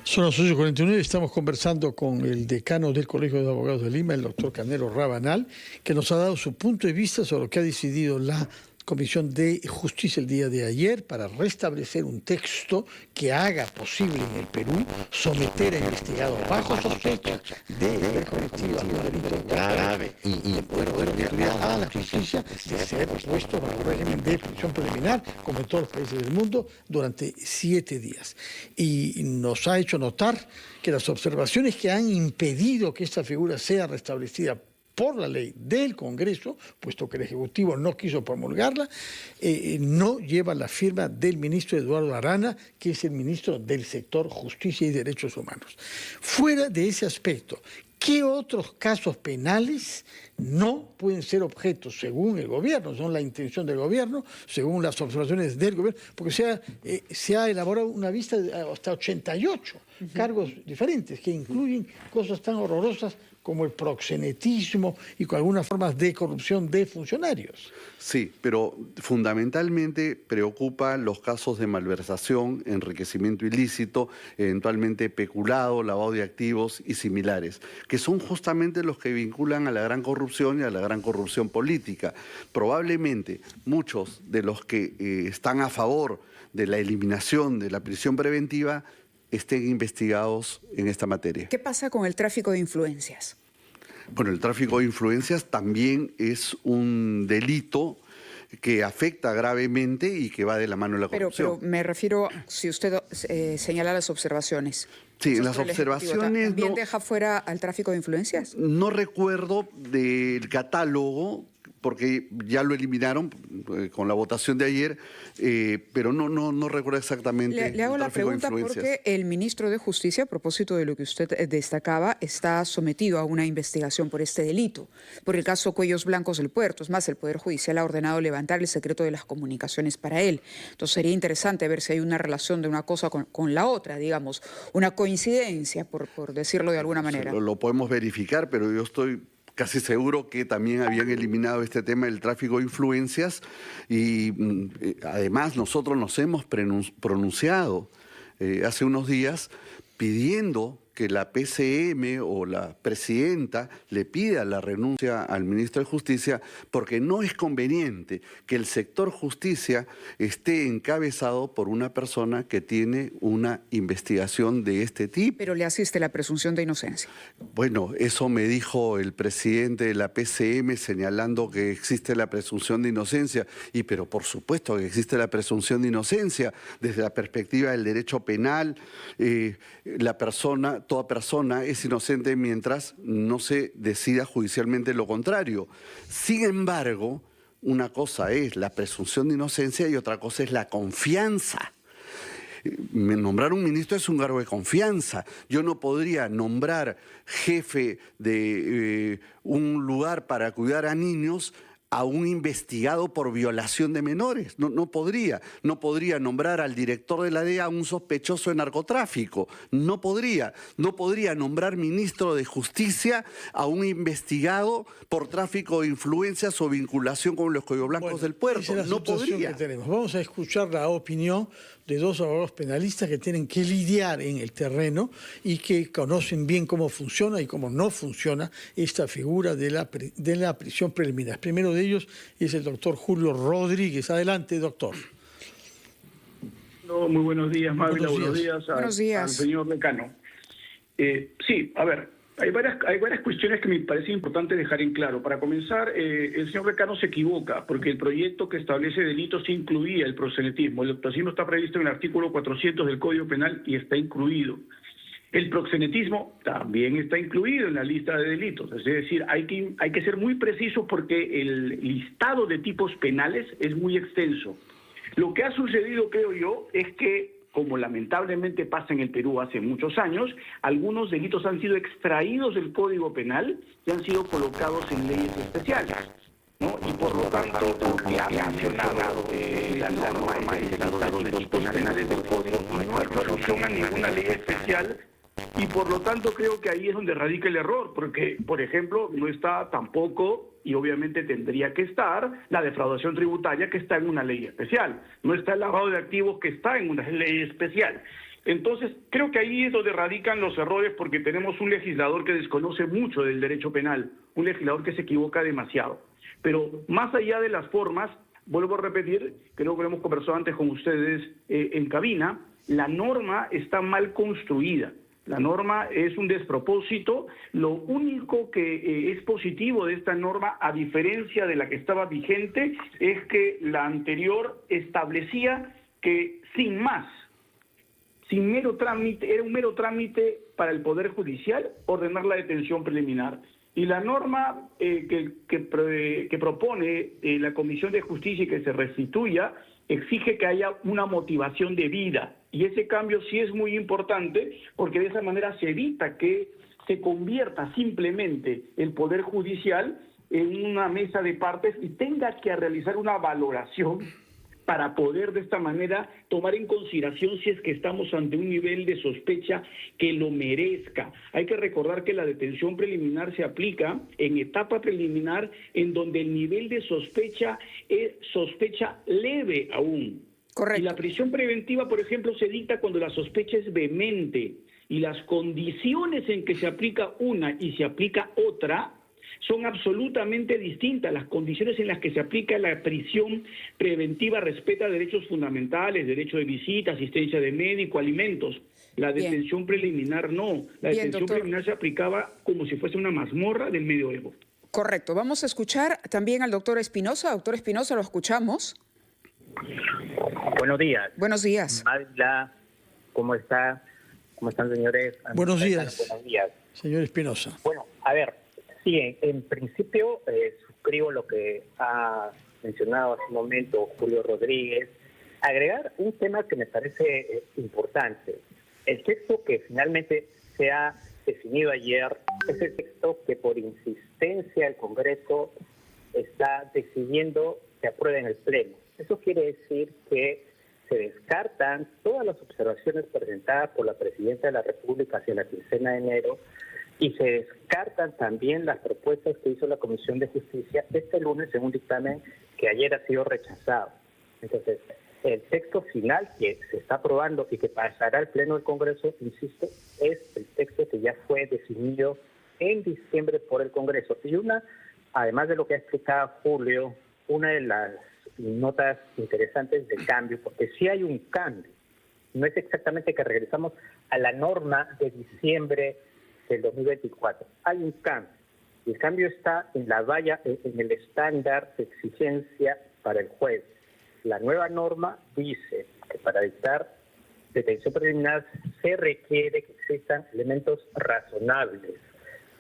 Son las 8:49 y estamos conversando con el decano del Colegio de Abogados de Lima, el doctor Canelo Rabanal, que nos ha dado su punto de vista sobre lo que ha decidido la Comisión de Justicia el día de ayer para restablecer un texto que haga posible en el Perú someter a investigados bajo sospecha de haber cometido algún delito grave y poder obligar a la justicia de ser puesto bajo régimen de prisión preliminar, como en todos los países del mundo, durante 7 días. Y nos ha hecho notar que las observaciones que han impedido que esta figura sea restablecida por la ley del Congreso, puesto que el Ejecutivo no quiso promulgarla, no lleva la firma del ministro Eduardo Arana, que es el ministro del sector Justicia y Derechos Humanos. Fuera de ese aspecto, ¿qué otros casos penales no pueden ser objeto, según el gobierno, son la intención del gobierno, según las observaciones del gobierno? Porque se ha elaborado una lista de hasta 88 cargos diferentes que incluyen cosas tan horrorosas como el proxenetismo y con algunas formas de corrupción de funcionarios. Sí, pero fundamentalmente preocupa los casos de malversación, enriquecimiento ilícito, eventualmente peculado, lavado de activos y similares, que son justamente los que vinculan a la gran corrupción y a la gran corrupción política. Probablemente muchos de los que están a favor de la eliminación de la prisión preventiva estén investigados en esta materia. ¿Qué pasa con el tráfico de influencias? Bueno, el tráfico de influencias también es un delito que afecta gravemente y que va de la mano de la corrupción. Pero me refiero, si usted señala las observaciones. Sí, en las observaciones... ¿También deja fuera al tráfico de influencias? No recuerdo del catálogo, porque ya lo eliminaron con la votación de ayer, pero no recuerdo exactamente. Le hago la pregunta porque el ministro de Justicia, a propósito de lo que usted destacaba, está sometido a una investigación por este delito, por el caso Cuellos Blancos del Puerto. Es más, el Poder Judicial ha ordenado levantar el secreto de las comunicaciones para él. Entonces sería interesante ver si hay una relación de una cosa con la otra, digamos, una coincidencia, por decirlo de alguna manera. Lo podemos verificar, pero yo estoy casi seguro que también habían eliminado este tema del tráfico de influencias y además nosotros nos hemos pronunciado hace unos días pidiendo que la PCM o la presidenta le pida la renuncia al ministro de Justicia porque no es conveniente que el sector justicia esté encabezado por una persona que tiene una investigación de este tipo. Pero le asiste la presunción de inocencia. Bueno, eso me dijo el presidente de la PCM señalando que existe la presunción de inocencia. Pero por supuesto que existe la presunción de inocencia desde la perspectiva del derecho penal. Toda persona es inocente mientras no se decida judicialmente lo contrario. Sin embargo, una cosa es la presunción de inocencia y otra cosa es la confianza. Nombrar un ministro es un cargo de confianza. Yo no podría nombrar jefe de un lugar para cuidar a niños a un investigado por violación de menores. No podría nombrar al director de la DEA a un sospechoso de narcotráfico. No podría nombrar ministro de Justicia a un investigado por tráfico de influencias o vinculación con los Cuellos Blancos del Puerto. Esa es la no situación podría. que tenemos. Vamos a escuchar la opinión de dos abogados penalistas que tienen que lidiar en el terreno y que conocen bien cómo funciona y cómo no funciona esta figura de la prisión preliminar. Primero de ellos es el doctor Julio Rodríguez. Adelante, doctor. No, muy buenos días, Mávila. Buenos días al señor decano. Sí, a ver, hay varias cuestiones que me parece importante dejar en claro. Para comenzar, el señor decano se equivoca, porque el proyecto que establece delitos incluía el proxenetismo. El proxenetismo está previsto en el artículo 400 del Código Penal y está incluido. El proxenetismo también está incluido en la lista de delitos. Es decir, hay que ser muy preciso porque el listado de tipos penales es muy extenso. Lo que ha sucedido, creo yo, es que, como lamentablemente pasa en el Perú hace muchos años, algunos delitos han sido extraídos del Código Penal y han sido colocados en leyes especiales, ¿no? Y por lo tanto, que ha mencionado la norma del listado de tipos penales del Código no es alusión a ninguna ley especial. Y por lo tanto creo que ahí es donde radica el error, porque, por ejemplo, no está tampoco, y obviamente tendría que estar, la defraudación tributaria que está en una ley especial. No está el lavado de activos que está en una ley especial. Entonces, creo que ahí es donde radican los errores, porque tenemos un legislador que desconoce mucho del derecho penal, un legislador que se equivoca demasiado. Pero más allá de las formas, vuelvo a repetir, creo que lo hemos conversado antes con ustedes en cabina, la norma está mal construida. La norma es un despropósito. Lo único que es positivo de esta norma, a diferencia de la que estaba vigente, es que la anterior establecía que sin más, sin mero trámite, era un mero trámite para el Poder Judicial ordenar la detención preliminar. Y la norma que propone la Comisión de Justicia y que se restituya exige que haya una motivación de vida. Y ese cambio sí es muy importante, porque de esa manera se evita que se convierta simplemente el Poder Judicial en una mesa de partes y tenga que realizar una valoración para poder de esta manera tomar en consideración si es que estamos ante un nivel de sospecha que lo merezca. Hay que recordar que la detención preliminar se aplica en etapa preliminar en donde el nivel de sospecha es sospecha leve aún. Correcto. Y la prisión preventiva, por ejemplo, se dicta cuando la sospecha es vehemente y las condiciones en que se aplica una y se aplica otra son absolutamente distintas. Las condiciones en las que se aplica la prisión preventiva respeta derechos fundamentales, derecho de visita, asistencia de médico, alimentos. La detención preliminar no. La detención preliminar se aplicaba como si fuese una mazmorra del medioevo. Correcto. Vamos a escuchar también al doctor Espinosa. Doctor Espinosa, lo escuchamos. Buenos días. Buenos días. Magda, ¿cómo está? ¿Cómo están, señores? Buenos días. Buenos días. Señor Espinosa. Bueno, a ver, sí, en principio suscribo lo que ha mencionado hace un momento Julio Rodríguez. Agregar un tema que me parece importante. El texto que finalmente se ha definido ayer es el texto que por insistencia el Congreso está decidiendo que apruebe en el Pleno. Eso quiere decir que se descartan todas las observaciones presentadas por la Presidenta de la República hacia la quincena de enero y se descartan también las propuestas que hizo la Comisión de Justicia este lunes en un dictamen que ayer ha sido rechazado. Entonces, el texto final que se está aprobando y que pasará al Pleno del Congreso, insisto, es el texto que ya fue definido en diciembre por el Congreso. Y además de lo que ha explicado Julio, una de las notas interesantes del cambio, porque sí hay un cambio. No es exactamente que regresamos a la norma de diciembre del 2024. Hay un cambio. Y el cambio está en la valla, en el estándar de exigencia para el juez. La nueva norma dice que para dictar detención preliminar se requiere que existan elementos razonables,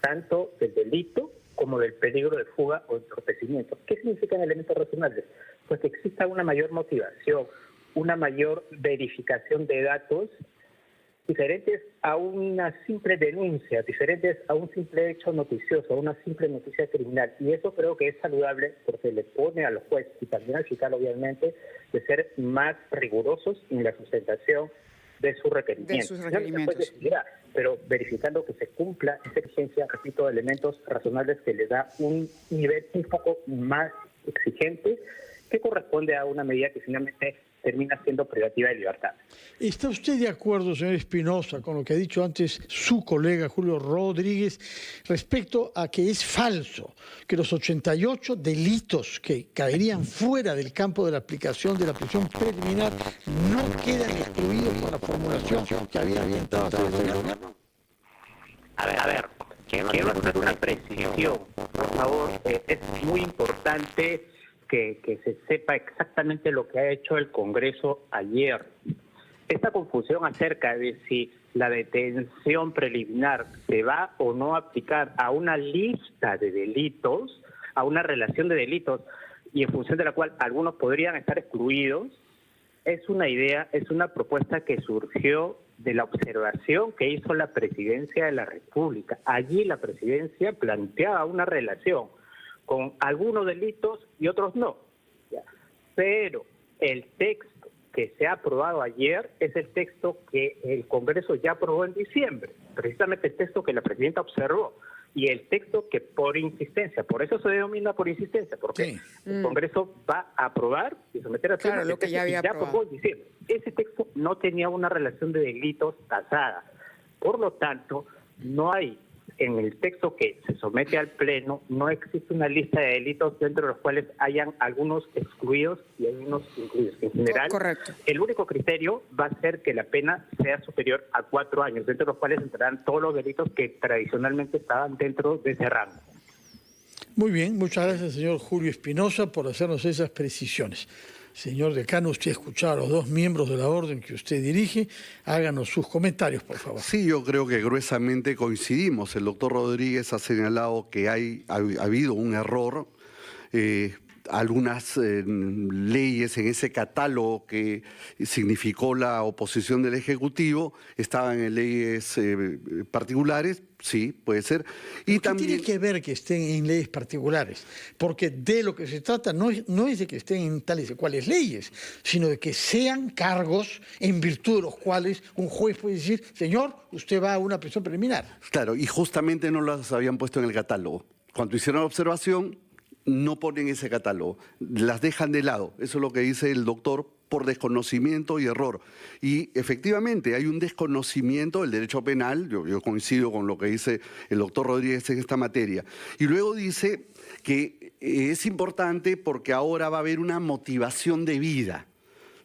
tanto del delito como del peligro de fuga o entorpecimiento. ¿Qué significan elementos razonables? Pues que exista una mayor motivación, una mayor verificación de datos diferentes a una simple denuncia, diferentes a un simple hecho noticioso, a una simple noticia criminal. Y eso creo que es saludable porque le pone al juez y también al fiscal, obviamente, de ser más rigurosos en la sustentación de sus requerimientos. De sus requerimientos. Pero verificando que se cumpla esa exigencia, repito, elementos razonables que le da un nivel un poco más exigente que corresponde a una medida que finalmente termina siendo privativa de libertad. ¿Está usted de acuerdo, señor Espinosa, con lo que ha dicho antes su colega Julio Rodríguez respecto a que es falso que los 88 delitos que caerían fuera del campo de la aplicación de la prisión preliminar no quedan excluidos por la formulación que había orientado hacia el gobierno? A ver, quiero hacer una precisión. Por favor, es muy importante que se sepa exactamente lo que ha hecho el Congreso ayer. Esta confusión acerca de si la detención preliminar se va o no a aplicar a una lista de delitos, a una relación de delitos, y en función de la cual algunos podrían estar excluidos, es una idea, es una propuesta que surgió de la observación que hizo la Presidencia de la República. Allí la Presidencia planteaba una relación con algunos delitos y otros no. Pero el texto que se ha aprobado ayer es el texto que el Congreso ya aprobó en diciembre, precisamente el texto que la Presidenta observó. y el texto que por insistencia, por eso se denomina por insistencia, porque el Congreso va a aprobar y someter a Claro, lo que ya había aprobado. Diciendo, ese texto no tenía una relación de delitos tasada. Por lo tanto, no hay, en el texto que se somete al Pleno, no existe una lista de delitos dentro de los cuales hayan algunos excluidos y algunos incluidos. En general, correcto. El único criterio va a ser que la pena sea superior a 4 años, dentro de los cuales entrarán todos los delitos que tradicionalmente estaban dentro de ese rango. Muy bien, muchas gracias, señor Julio Espinosa, por hacernos esas precisiones. Señor decano, usted ha escuchado a los dos miembros de la orden que usted dirige. Háganos sus comentarios, por favor. Sí, yo creo que gruesamente coincidimos. El doctor Rodríguez ha señalado que ha habido un error. Algunas leyes en ese catálogo que significó la oposición del Ejecutivo estaban en leyes particulares, sí, puede ser. Y también tiene que ver que estén en leyes particulares, porque de lo que se trata no es de que estén en tales y cuales leyes, sino de que sean cargos en virtud de los cuales un juez puede decir, señor, usted va a una prisión preliminar. Claro, y justamente no las habían puesto en el catálogo. Cuando hicieron la observación, no ponen ese catálogo, las dejan de lado. Eso es lo que dice el doctor, por desconocimiento y error. Y efectivamente hay un desconocimiento del derecho penal, yo coincido con lo que dice el doctor Rodríguez en esta materia. Y luego dice que es importante porque ahora va a haber una motivación de vida.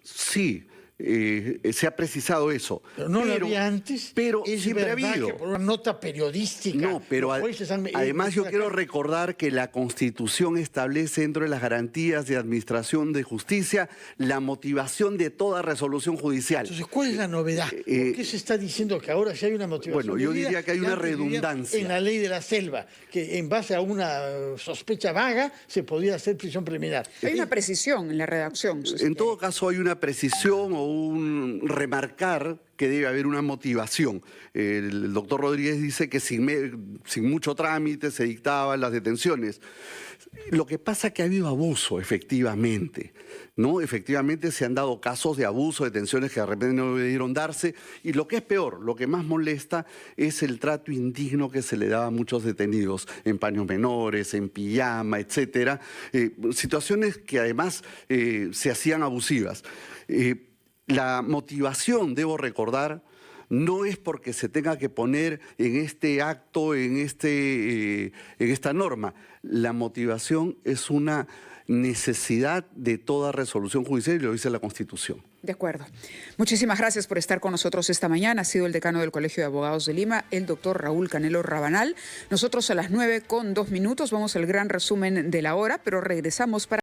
Sí. Se ha precisado eso. Pero no lo había antes. Pero es siempre ha verdad habido. Que por una nota periodística. No, pero además yo quiero recordar que la Constitución establece dentro de las garantías de administración de justicia la motivación de toda resolución judicial. Entonces, ¿cuál es la novedad? ¿Por qué se está diciendo que ahora sí hay una motivación? Bueno, yo diría que hay una redundancia. En la ley de la selva, que en base a una sospecha vaga se podía hacer prisión preliminar. Hay una precisión en la redacción. En todo caso hay una precisión o un remarcar que debe haber una motivación. El doctor Rodríguez dice que sin mucho trámite se dictaban las detenciones. Lo que pasa es que ha habido abuso, efectivamente, ¿no? Efectivamente se han dado casos de abuso, detenciones que de repente no debieron darse. Y lo que es peor, lo que más molesta es el trato indigno que se le daba a muchos detenidos en paños menores, en pijama, etcétera. Situaciones que además se hacían abusivas. La motivación, debo recordar, no es porque se tenga que poner en este acto, en esta norma. La motivación es una necesidad de toda resolución judicial y lo dice la Constitución. De acuerdo. Muchísimas gracias por estar con nosotros esta mañana. Ha sido el decano del Colegio de Abogados de Lima, el doctor Raúl Canelo Rabanal. Nosotros a las 9:02 vamos al gran resumen de la hora, pero regresamos para